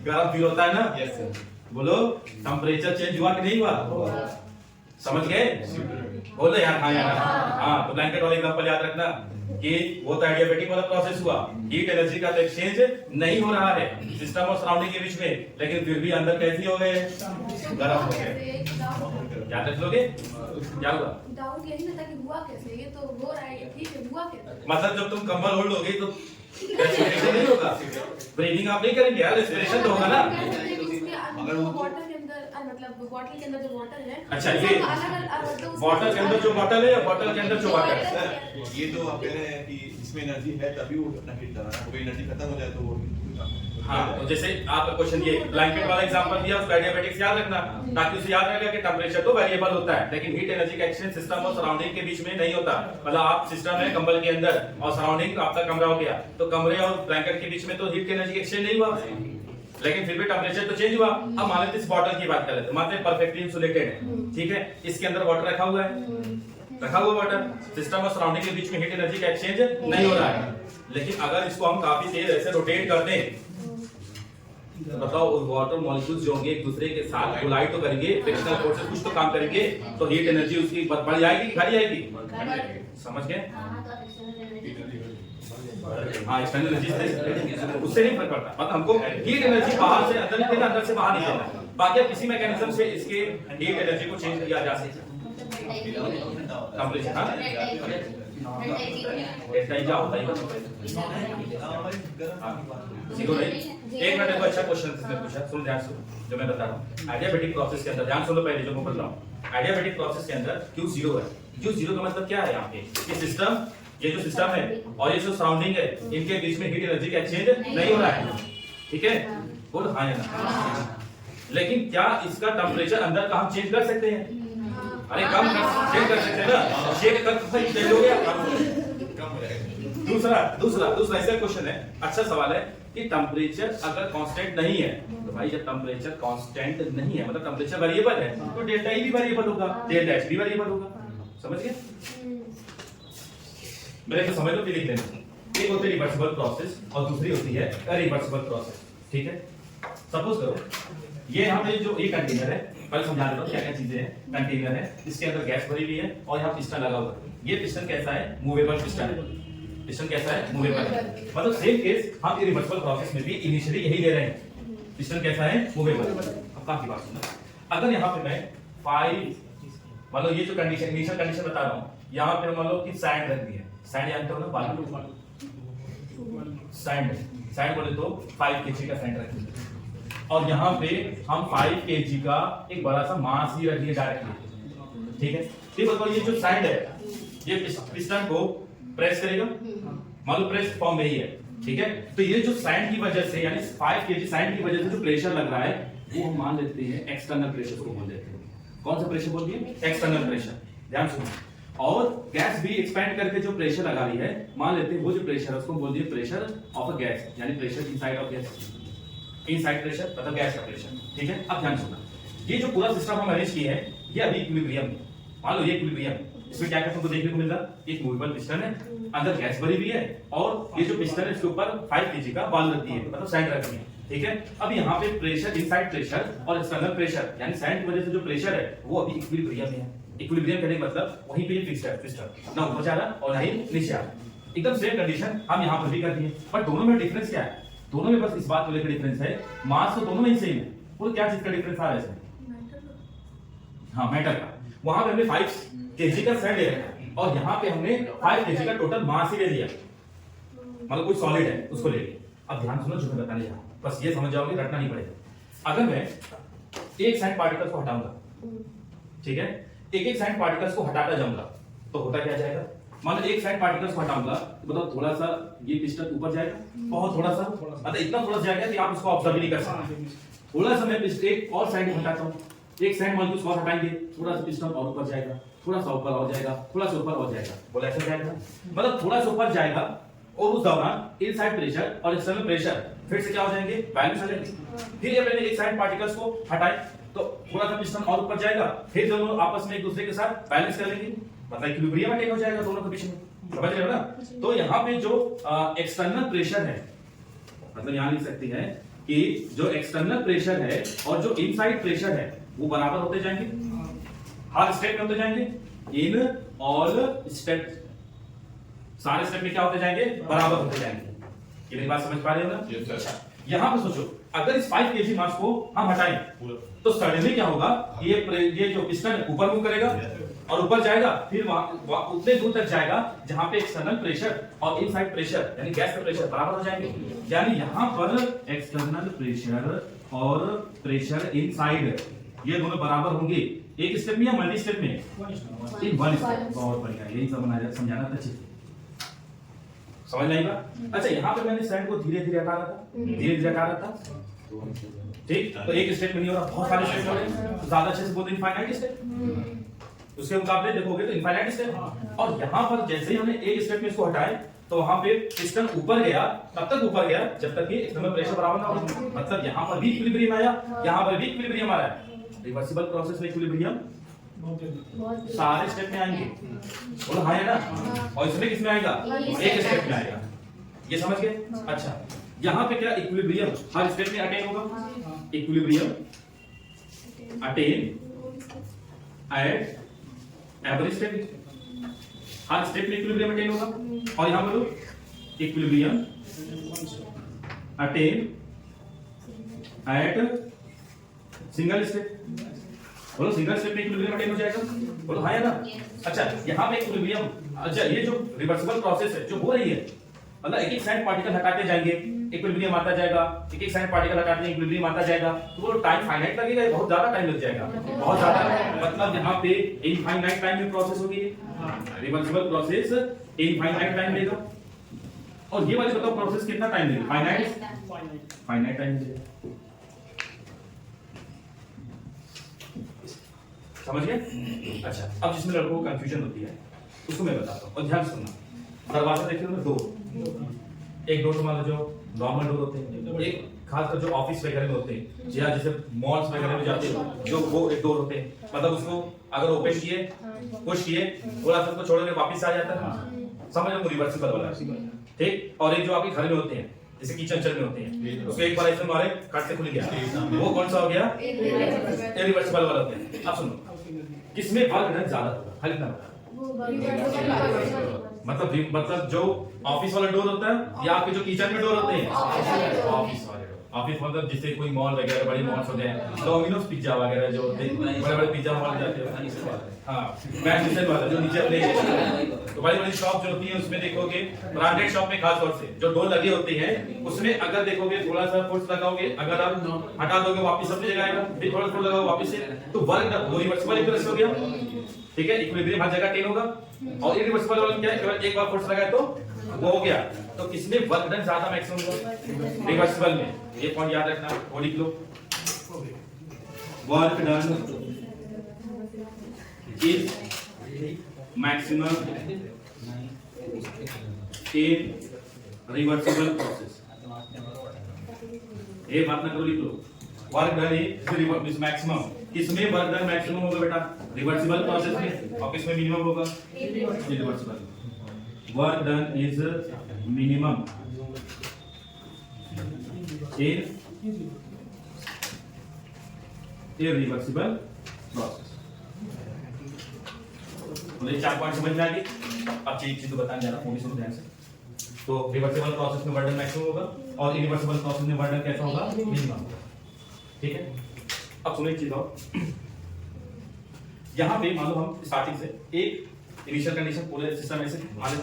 गर्म फील होता है ना? Yes sir. बोलो, टेम्परेचर चेंज हुआ कि नहीं हुआ? समझ गए? बोलो यार, हाँ यार, हाँ। तो ब्लैंकेट वाला एग्जांपल याद रखना कि वो तो एडियाबेटिक वाला प्रोसेस हुआ, हीट एनर्जी का तो एक्सचेंज नहीं हो रहा है सिस्टम और सराउंडिंग के बीच में, लेकिन फिर भी अंदर कैसी हो गए, गर्म हो गए। याद रख लोगे क्या हुआ? डाउट यही ना था कि हुआ कैसे, ये तो हो रहा है, ठीक है, हुआ कैसे? मतलब जब तुम कंबल ओढ़ लोगे तो रेस्पिरेशन नहीं होगा, ब्रीदिंग आप नहीं करेंगे यार, रेस्पिरेशन तो होगा ना। अगर वाटर के अंदर मतलब बॉटल के अंदर जो वाटर है, अच्छा, ये वाटर के अंदर जो बॉटल है या बॉटल के अंदर जो वाटर है? सर ये तो आप कह रहे हैं कि इसमें एनर्जी है तभी वो अपना हीट कर रहा है, कोई एनर्जी खत्म हो जाए तो वो हाँ, तो जैसे आपका क्वेश्चन ये ब्लैंकेट वाला एग्जांपल दिया, उसका एडियाबेटिक्स याद रखना ताकि उसे याद रहेगा कि टेंपरेचर तो वेरिएबल होता है, लेकिन हीट एनर्जी का एक्सचेंज सिस्टम और सराउंडिंग के बीच में नहीं होता। मतलब आप सिस्टम है कंबल के अंदर और सराउंडिंग आपका कमरा हो गया, तो कमरे और ब्लैंकेट के बीच में तो हीट एनर्जी एक्सचेंज नहीं हुआ, लेकिन फिर भी टेंपरेचर तो चेंज हुआ। अब मान लेते इस बॉटल की बात कर लेते हैं, मान लेते परफेक्टली इंसुलेटेड है, ठीक है, इसके अंदर वाटर रखा हुआ है, रखा हुआ वाटर, सिस्टम और सराउंडिंग के बीच में हीट एनर्जी का एक्सचेंज नहीं हो रहा है। लेकिन अगर इसको हम काफी तेज ऐसे रोटेट कर दें, बताओ उस वाटर मॉलिक्यूल्स जो होंगे एक दूसरे के साथ कोलाइड तो करेंगे, फ्रिक्शनल फोर्सेस कुछ तो काम करेंगे, तो हीट एनर्जी उसकी बढ़ जाएगी, घट जाएगी। समझ गए? हाँ, एक्सटर्नल एनर्जी उससे नहीं फर्क पड़ता, मतलब हमको हीट एनर्जी बाहर से अंदर निकलना, अंदर से बाहर निकलना। बाकी किसी मैकेनिज्म से इसके हीट एनर्जी को चेंज किया जा सकता है। टेंपरेचर हाँ, डेल्टा क्या होता है? जीरो नहीं। एक मिनट, देखो अच्छा क्वेश्चन किसने पूछा, सुन ध्यान से जो मैं बता रहा हूँ। आइडियाबेटिक प्रोसेस के अंदर ध्यान सुनो पहले जो मैं बोल रहा हूँ। आइडियाबेटिक प्रोसेस के अंदर Q0 है। Q0 का मतलब क्या है? यहाँ पे ये सिस्टम, ये जो सिस्टम है और ये जो सराउंडिंग है, इनके बीच में हीट एनर्जी का एक्सचेंज नहीं हो रहा है, ठीक है? बोलो हाँ या ना। लेकिन क्या इसका टेम्परेचर अंदर का हम चेंज कर सकते हैं? अरे कम चेंज कर सकते हैं ना, शेक कर चेंज हो गया। दूसरा ऐसा क्वेश्चन है, अच्छा सवाल है कि टेम्परेचर अगर कांस्टेंट नहीं है, तो भाई जब टेम्परेचर कांस्टेंट नहीं है मतलब टेम्परेचर वेरिएबल है, तो डेल्टा ई भी वेरिएबल होगा, डेल्टा एच भी वेरिएबल होगा। समझ गए? मेरे को समझ लो कि लिख लेना। एक होती है रिवर्सिबल प्रोसेस और दूसरी होती है अरिवर्सिबल प्रोसेस, ठीक है? सपोज करो ये यहाँ पे जो ये कंटेनर है, पहले समझा देता हूँ क्या क्या चीजें हैं। कंटेनर है, इसके अंदर गैस भरी हुई है और यहाँ पिस्टन लगा हुआ है। ये पिस्टन कैसा है? मूवेबल पिस्टन है। पिस्टन कैसा है? मूवेबल है। मतलब सेम केस हम इरिवर्सिबल प्रोसेस में भी इनिशियली यही ले रहे हैं। पिस्टन कैसा है? मूवेबल। अब काफी बात सुनो, अगर यहाँ पे मैं 5 मतलब ये जो कंडीशन इनिशियल कंडीशन बता रहा हूँ, यहाँ पे मान लो कि सैंड रख दी है। सैंड जानते हो ना, बालू। सैंड बोले तो 5 kg का सैंड रख दिया और यहाँ पे हम 5 kg का एक बड़ा सा मास ही रख दिया डायरेक्टली, ठीक है? ठीक है, तो ये जो सैंड है ये पिस्टन को प्रेस करेगा, मान लो प्रेस फॉर्म में ही है, ठीक है? तो ये जो सैंड की वजह से यानी 5 kg सैंड की वजह से जो प्रेशर लग रहा है वो हम मान लेते हैं एक्सटर्नल प्रेशर को बोल देते हैं। कौन सा प्रेशर बोल दिए? External pressure. ध्यान सुनो। और गैस भी एक्सपैंड करके जो प्रेशर लगा रही है, मान लेते हैं वो जो प्रेशर है उसको बोल दिए प्रेशर ऑफ अ गैस, यानी pressure inside of gas, inside pressure मतलब गैस का प्रेशर, ठीक है? अब ध्यान सुनना, ये जो पूरा सिस्टम हम अरेंज किए हैं ये अभी इक्विलिब्रियम है। मान लो ये इक्विलिब्रियम, इसमें क्या क्या तुमको देखने को मिल रहा है? एक मूवेबल पिस्टन है, अंदर गैस भरी हुई है और ये जो पिस्टन है इसके ऊपर 5 kg का बालू रख दी है, मतलब सैंड रख दी है, ठीक है? अब यहाँ पे प्रेशर, इनसाइड प्रेशर और एक्सटर्नल प्रेशर यानी सैंड की वजह से जो प्रेशर है वो अभी इक्विलिब्रियम में है। इक्विलिब्रियम कहने का मतलब वहीं पे फिक्स्ड है पिस्टन, ना ऊपर जा रहा और ना ही नीचे आ रहा। एकदम सेम कंडीशन हम यहाँ पर भी कर दिए, पर दोनों में डिफरेंस क्या है? दोनों में बस इस बात को लेकर डिफरेंस है, मास तो दोनों में ही सेम है। वो क्या चीज का डिफरेंस आ रहा है इसमें? हाँ, मेटल का। वहां पे हमने 5 kg का सैंड ले रखा और यहाँ पे हमने 5 kg का टोटल मास ही ले लिया, मतलब कोई सॉलिड है उसको ले लिया। अब ध्यान सुनो जो मैं बताने जा रहा हूं, बस ये समझ जाओगे, रटना नहीं पड़ेगा। अगर मैं एक साइड पार्टिकल्स को हटाऊंगा, ठीक है, एक साइड पार्टिकल्स को हटाता जाऊंगा तो होता क्या जाएगा, मान लो एक साइड पार्टिकल्स को हटाऊंगा तो मतलब थोड़ा सा ये पिस्टन ऊपर जाएगा, बहुत थोड़ा सा, मतलब इतना थोड़ा सा जाएगा कि आप उसको ऑब्जर्व नहीं कर सकते। थोड़ा सा मैं एक और साइड हटाता हूँ, एक साइड मॉलिक्यूल्स को हटाएंगे, थोड़ा सा पिस्टन और ऊपर जाएगा, थोड़ा सा ऊपर और जाएगा, थोड़ा सा ऊपर और जाएगा, बोला ऐसा जाएगा, मतलब थोड़ा सा ऊपर जाएगा और उस दौरान इनसाइड प्रेशर और एक्सटर्नल प्रेशर फिर से क्या हो जाएंगे, बैलेंस हो जाएंगे। फिर ये मैंने एक साइड पार्टिकल्स को हटाए तो थोड़ा सा पिस्टन और ऊपर जाएगा, फिर दोनों आपस में एक दूसरे के साथ बैलेंस कर लेंगे, मतलब इक्विलिब्रियम मेंटेन हो जाएगा दोनों के बीच में, समझ रहे हो ना। तो यहाँ पे जो एक्सटर्नल प्रेशर है, मतलब यहाँ लिख सकते हैं कि जो एक्सटर्नल प्रेशर है और जो इनसाइड प्रेशर है वो बराबर होते जाएंगे, हर स्टेप में होते जाएंगे, इन ऑल स्टेप, सारे स्टेप में क्या होते जाएंगे, बराबर होते जाएंगे। ये मेरी बात समझ पा रहे हो ना? Yes, sir. यहाँ पे सोचो, अगर इस 5 kg मास को हम हटाएं तो सडनली क्या होगा, ये जो पिस्टन ऊपर मूव करेगा और ऊपर जाएगा, फिर वहां उतने दूर तक जाएगा जहां पे एक्सटर्नल प्रेशर और इनसाइड प्रेशर यानी गैस का प्रेशर बराबर हो जाएंगे। यानी यहाँ पर एक्सटर्नल प्रेशर और प्रेशर इनसाइड ये दोनों बराबर होंगे, एक स्टेप में या मल्टी स्टेप में, इन वन स्टेप। बहुत बढ़िया, यही समझाना था, अच्छे से समझ नहीं पा। अच्छा, यहाँ पे मैंने सैंड को धीरे धीरे हटा रहा था, धीरे धीरे हटा रहा था, ठीक, तो एक स्टेप में नहीं हो रहा, बहुत सारे स्टेप हो रहे हैं, तो ज्यादा अच्छे से बोलते इनफाइनाइट स्टेप, उसके मुकाबले देखोगे तो इनफाइनाइट स्टेप। और यहाँ पर जैसे ही हमने एक स्टेप में इसको हटाए तो वहां पे पिस्टन ऊपर गया, तब तक ऊपर गया जब तक कि एक्सटर्नल प्रेशर बराबर ना हो, मतलब यहाँ पर भी इक्विलिब्रियम आया, यहाँ पर भी इक्विलिब्रियम आ रहा है। रिवर्सिबल प्रोसेस में इक्विलिब्रियम सारे स्टेप में आएंगे, बोलो हाँ है ना, और इसमें किसमें आएगा, एक स्टेप में आएगा, ये समझ गए। अच्छा, यहाँ पे क्या इक्विलिब्रियम हर स्टेप में अटेन होगा, equilibrium attain at every step, हर स्टेप में इक्विलिब्रियम अटेन होगा। और यहाँ बोलो equilibrium attain at single step, बोलो सिंगल स्टेप में इक्विलिब्रियम अटेन हो जाएगा, बोलो हाँ या ना। अच्छा, यहाँ पे इक्विलिब्रियम, अच्छा ये जो रिवर्सिबल प्रोसेस है जो हो रही है, मतलब एक एक साइड पार्टिकल हटाते जाएंगे, इक्विलिब्रियम आता जाएगा, एक एक साइड पार्टिकल हटाते इक्विलिब्रियम आता जाएगा, तो वो टाइम फाइनाइट लगेगा, बहुत ज्यादा टाइम लग जाएगा, बहुत ज्यादा, मतलब यहाँ पे इनफाइनाइट टाइम में प्रोसेस होगी, रिवर्सिबल प्रोसेस इनफाइनाइट टाइम लेगा। और ये वाली बताओ प्रोसेस कितना टाइम लेगा, फाइनाइट टाइम लेगा, समझ गए। अच्छा, अब जिसमें लड़कों को कंफ्यूजन होती है उसको मैं बताता हूँ, और ध्यान सुनना। दरवाजा देखिए ना, दो, एक डोर मान लो जो नॉर्मल डोर होते हैं, एक खासकर जो ऑफिस वगैरह में होते हैं या जैसे मॉल्स वगैरह में जाते हो जो वो एक डोर होते हैं, मतलब उसको अगर ओपन किए, पुश किए, थोड़ा सा उसको छोड़ोगे वापस आ जाता है, समझ लो, रिवर्सिबल वाला, ठीक। और एक जो आपके घर में होते हैं जैसे किचन चल में होते हैं, उसको एक बार ऐसे मारे काट से खुल गया, वो कौन सा हो गया, इरिवर्सिबल वाला होते हैं। अब सुनो, किसमें वर्क डन ज्यादा होगा, हल इतना मतलब जो ऑफिस वाला डोर होता है या आपके जो किचन में डोर होते हैं, ऑफिस वाले डोर, ऑफिस मतलब जिससे कोई मॉल वगैरह बड़ी मॉल्स होते हैं, डोमिनोज पिज्जा वगैरह जो होते हैं, बड़े बड़े पिज्जा मॉल जाते हैं, हाँ मैनचेस्टर वाला जो नीचे अपने, तो बड़ी बड़ी शॉप जो होती है उसमें देखोगे, ब्रांडेड शॉप में खास तौर से जो डोर लगे होते हैं उसमें अगर देखोगे थोड़ा सा फोर्स लगाओगे, अगर आप हटा दोगे वापस अपनी जगह आएगा, फिर थोड़ा फोर्स लगाओ वापस से, तो वर्क वो रिवर्सिबल इक्विलिब्रियम हो गया, ठीक है, इक्विलिब्रियम हर जगह टेन होगा। और इरिवर्सिबल वाला क्या है, एक बार फोर्स लगाए तो वो हो गया, तो किसमें वर्क डन ज्यादा मैक्सिमम होगा, रिवर्सिबल में। ये पॉइंट याद रखना, और लिख लो, work done is maximum in reversible process. ये बात ना करो, लिख लो, वर्क डन इज मैक्सिमम, किसमें वर्क डन मैक्सिमम होगा बेटा, रिवर्सिबल प्रोसेस में, और किसमें मिनिमम होगा, irreversible. Work done is minimum in irreversible process. तो ये 4 पॉइंट समझ में आ गए। अब चीज तो बताने जा रहा हूं, सुनो ध्यान से। तो रिवर्सिबल प्रोसेस में वर्क डन मैक्सिमम होगा और इरिवर्सिबल प्रोसेस में वर्क डन कैसा होगा, मिनिमम होगा, ठीक है। अब सुनो एक चीज और, यहाँ पे मान लो हम स्टार्टिंग से एक इनिशियल कंडीशन पूरे सिस्टम में से मान लो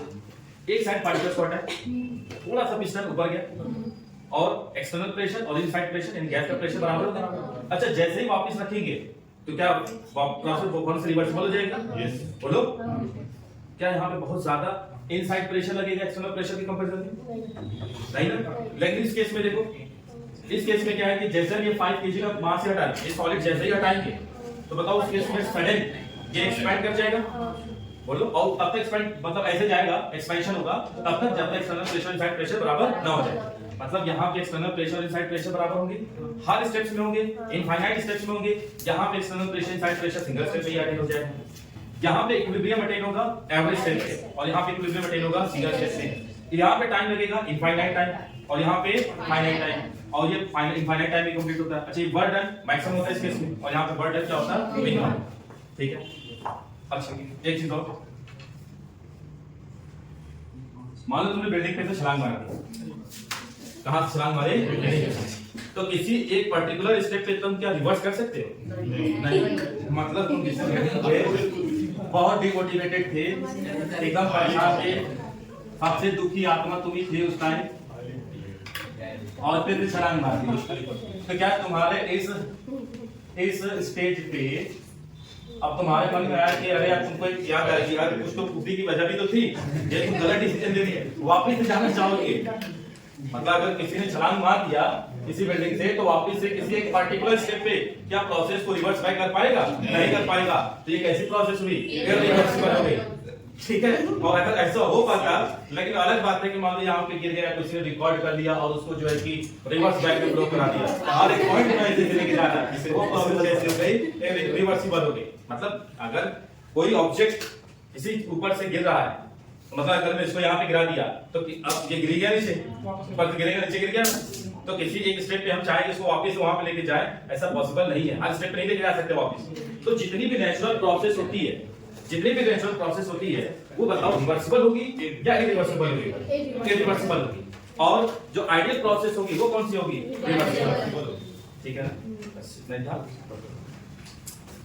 एक साइड पार्टिकल्स को हटाए, थोड़ा सा पिस्टन ऊपर गया, और एक्सटर्नल प्रेशर और इनसाइड प्रेशर यानी गैस का प्रेशर बराबर होगा। अच्छा जैसे ही वापस रखेंगे तो क्या प्रोसेस कौन से रिवर्सिबल हो जाएगा? यस बोलो क्या यहाँ पे बहुत ज्यादा इनसाइड प्रेशर लगेगा एक्सटर्नल प्रेशर की कंपैरिजन में? नहीं ना। लेकिन इस केस में देखो, इस केस में क्या है कि जैसे ये 5 kg का मास से हटाएंगे, ये सॉलिड जैसे ही हटाएंगे तो बताओ उस केस में सडन ये एक्सपैंड कर जाएगा। बोलो और तब तक एक्सपैंड मतलब ऐसे जाएगा, एक्सपेंशन होगा तब तक जब तक एक्सटर्नल प्रेशर इनसाइड प्रेशर बराबर ना हो जाए। मतलब यहाँ पे एक्सटर्नल प्रेशर और इनसाइड प्रेशर बराबर होंगे, हर स्टेप्स में होंगे, इनफाइनाइट स्टेप्स में होंगे। यहाँ पे external pressure inside pressure single step में ही अटेन हो जाएगा। यहाँ पे इक्विलिब्रियम अटेन होगा एवरेज स्टेप से, और यहाँ पे इक्विलिब्रियम अटेन होगा सिंगल स्टेप से। यहाँ पे टाइम लगेगा इनफाइनाइट टाइम, और यहाँ पे फाइनाइट टाइम, और ये इनफाइनाइट टाइम में कंप्लीट होता है। अच्छा ये वर्क डन मैक्सिमम होता है इस केस में, और यहाँ पे वर्क डन क्या होता है? मिनिमम। ठीक है। अच्छा एक चीज और, मान लो तुमने बिल्डिंग पे से छलांग मारा, कहां से छलांग मारे? तो किसी एक पर्टिकुलर स्टेप पे तुम क्या रिवर्स कर सकते हो? नहीं। मतलब तुम किसी बिल्डिंग पे बहुत डिमोटिवेटेड थे, एकदम परेशान थे, सबसे दुखी आत्मा तुम ही थे उस टाइम, और फिर भी छलांग मार दी, तो क्या तुम्हारे इस स्टेज पे अब तुम्हारे मन में आया कि अरे यार तुमको एक याद आएगी यार कुछ तो खुदी की वजह भी तो थी, ये तुम गलत डिसीजन ले लिए, वापस से जाना चाहोगे? मतलब अगर किसी ने छलांग मार दिया किसी बिल्डिंग से तो वापस से किसी एक पर्टिकुलर स्टेप पे क्या प्रोसेस को रिवर्स बैक कर पाएगा? नहीं कर पाएगा। तो ये कैसी प्रोसेस हुई? इरिवर्सिबल हो गई। ठीक है। और अगर ऐसा हो पाता, लेकिन अलग बात है कि मान लो यहाँ पे गिर गया, किसी ने रिकॉर्ड कर लिया और उसको जो है कि रिवर्स बैक में फ्लो करा दिया, हर एक पॉइंट में ऐसे लेके जाना, वो प्रोसेस कैसे हो गई? रिवर्सिबल हो गई। मतलब अगर कोई ऑब्जेक्ट किसी ऊपर से गिर रहा है, मतलब अगर मैं इसको यहाँ पे गिरा दिया तो अब ये गिर गया नीचे, ऊपर गिरेगा नीचे गिर गया, तो किसी एक स्टेप पे हम चाहेंगे इसको वापस वहां पे लेके जाए, ऐसा पॉसिबल नहीं है, हर स्टेप पे नहीं लेके जा सकते वापस। तो जितनी भी नेचुरल प्रोसेस होती है, जितनी भी नेचुरल प्रोसेस होती है वो बताओ रिवर्सिबल होगी या इरिवर्सिबल होगी? इरिवर्सिबल होगी। और जो आइडियल प्रोसेस होगी वो कौन सी होगी? रिवर्सिबल। ठीक है ना, बस इतना ही था।